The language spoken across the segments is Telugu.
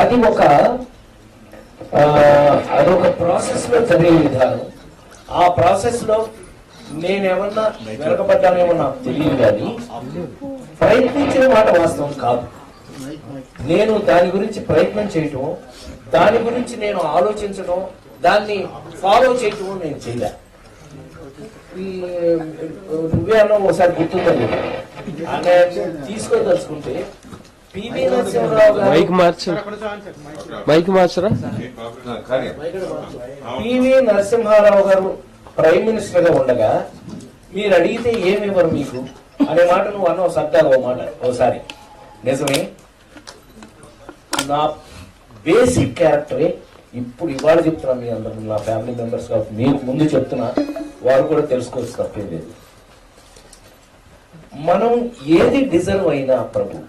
అది అదొక ప్రాసెస్ లో జరిగే విధానం. ఆ ప్రాసెస్ లో నేనేమన్నా వెనకబడ్డానేమో నాకు తెలియదు, కానీ ప్రయత్నించిన మాట వాస్తవం కాదు. నేను దాని గురించి ప్రయత్నం చేయటం, దాని గురించి నేను ఆలోచించడం, దాన్ని ఫాలో చేయటం నేను చేయలే. నువ్వే అన్నా ఒకసారి గుర్తుందని తీసుకోదలుచుకుంటే పివి నరసింహారావు గారు పివి నరసింహారావు గారు ప్రైమ్ మినిస్టర్ గా ఉండగా మీరు అడిగితే ఏమివ్వరు మీకు అనే మాట నువ్వు అన్న సత్తాగా ఓ మాట ఒకసారి. నిజమే, నా బేసిక్ క్యారెక్టరే ఇప్పుడు ఇవాళ చెప్తున్నా మీ అందరూ, నా ఫ్యామిలీ మెంబర్స్ కాబట్టి మీకు ముందు చెప్తున్నా, వారు కూడా తెలుసుకోవచ్చు, తప్పేం లేదు. మనం ఏది డిజర్వ్ అయినా ప్రభు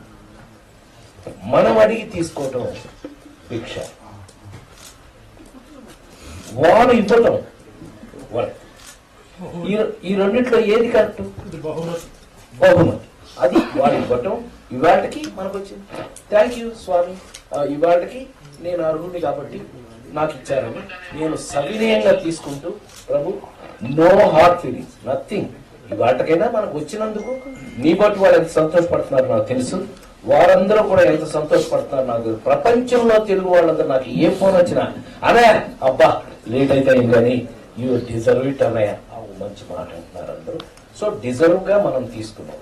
మనం అడిగి తీసుకోవటం భిక్ష, వాడు ఇవ్వటం. ఈ రెండిట్లో ఏది కరెక్ట్? బహుమతి. అది వాడు ఇవ్వటం. ఇవాళకి మనకు వచ్చింది. థ్యాంక్ యూ స్వామి, ఇవాళకి నేను అర్హుడిని కాబట్టి నాకు ఇచ్చారని నేను సవినయంగా తీసుకుంటూ, ప్రభు నో హార్ట్ ఫీలింగ్స్, నథింగ్. ఇవాళకైనా మనకు వచ్చినందుకు నీ బట్టి వాళ్ళు ఎంత సంతోషపడుతున్నారు నాకు తెలుసు. వారందరూ కూడా ఎంత సంతోషపడుతున్నారు నాకు. ప్రపంచంలో తెలుగు వాళ్ళందరూ నాకు ఏ ఫోన్ వచ్చినా అనయ్య అబ్బా లేట్ అయితే కానీ యూ డిజర్వ్ ఇట్ అన్నయ్య, మంచి మాట అంటున్నారు అందరూ. సో డిజర్వ్ గా మనం తీసుకున్నాం.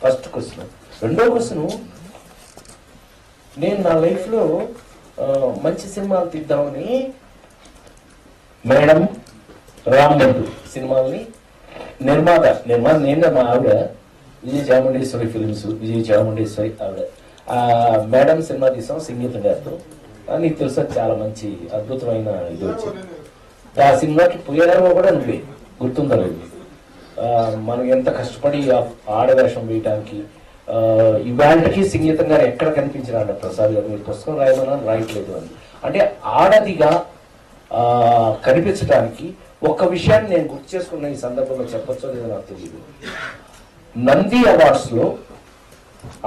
First question. రెండో క్వశ్చన్, నేను నా లైఫ్ లో మంచి సినిమాలు తీద్దామని మేడం రామ్మోహన్ సినిమాల్ని నిర్మాత నేను మా ఆవిడ విజయ చాముండేశ్వరి ఫిల్మ్స్, విజయ చాముండేశ్వరి ఆవిడ మేడం సినిమా తీసాం సంగీత గారితో. నీకు తెలుసా చాలా మంచి అద్భుతమైన ఇది వచ్చింది. ఆ సినిమాకి పోయేదామో కూడా నువ్వే గుర్తుందా లేదు. మనం ఎంత కష్టపడి ఆడవేషం వేయటానికి ఇవాళకి సంగీతం గారు ఎక్కడ కనిపించినాడు ప్రసాద్ గారు, మీరు పుస్తకం రాయమన్నా రాయట్లేదు అని. అంటే ఆడదిగా కనిపించడానికి ఒక్క విషయాన్ని నేను గుర్తు చేసుకున్న ఈ సందర్భంలో చెప్పొచ్చో లేదో నాకు తెలియదు. నంది అవార్డ్స్ లో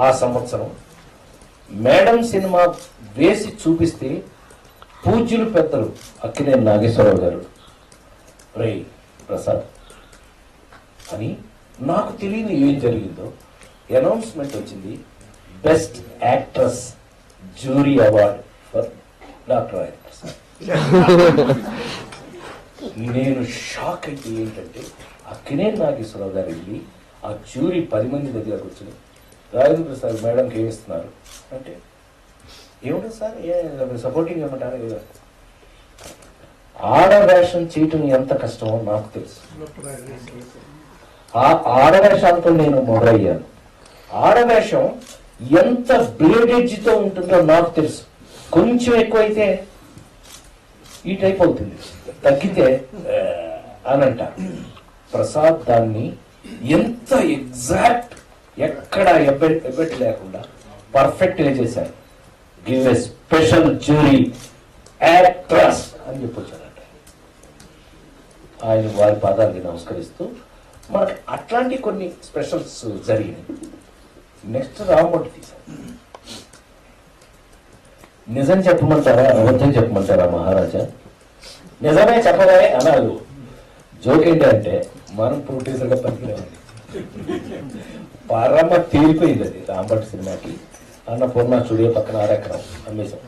ఆ సంవత్సరం మేడం సినిమా వేసి చూపిస్తే పూజ్యులు పెద్దలు అక్కినేని నాగేశ్వరరావు గారు రే ప్రసాద్ అని, నాకు తెలియని ఏం జరిగిందో అనౌన్స్మెంట్ వచ్చింది, best actress jury award for doctor Rajendra Prasad. నేను షాక్ అయితే ఏంటంటే అక్కినేని నాగేశ్వరరావు గారు వెళ్ళి ఆ జ్యూరీ 10 మంది దగ్గర కూర్చొని రాజేంద్ర ప్రసాద్ మేడంకి ఏమిస్తున్నారు అంటే, ఏమిటో సార్ సపోర్టింగ్ ఏమంటారు. ఆడవేషం చేయటం ఎంత కష్టమో నాకు తెలుసు. ఆ ఆడవేషాలతో నేను మొదలయ్యాను. ఆడవేషం ఎంత బ్లేడెడ్జ్తో ఉంటుందో నాకు తెలుసు. కొంచెం ఎక్కువైతే ఈ టైప్ అవుతుంది, తగ్గితే అని అంటారు. ప్రసాద్ దాన్ని ఎంత ఎగ్జాక్ట్, ఎక్కడ ఎబ్బెట్ లేకుండా పర్ఫెక్ట్గా చేశారు. Give a special jury actress అని చెప్పొచ్చారంట. ఆయన వారి పాదాలకి నమస్కరిస్తూ మనకి అట్లాంటి కొన్ని స్పెషల్స్ జరిగినాయి. నెక్స్ట్ రామోటి తీశారు. నిజం చెప్పమంటారా అబద్ధం చెప్పమంటారా మహారాజా? నిజమే చెప్పగానే అనాలి. జోక్ ఏంటి అంటే మనం ప్రొడ్యూసర్గా పనికిరావాలి. పరమ తీరిపోయింది అది రాంభట్ సినిమాకి. అన్నపూర్ణ స్టూడియో పక్కన 6 ఎకరం అమ్మేశాం.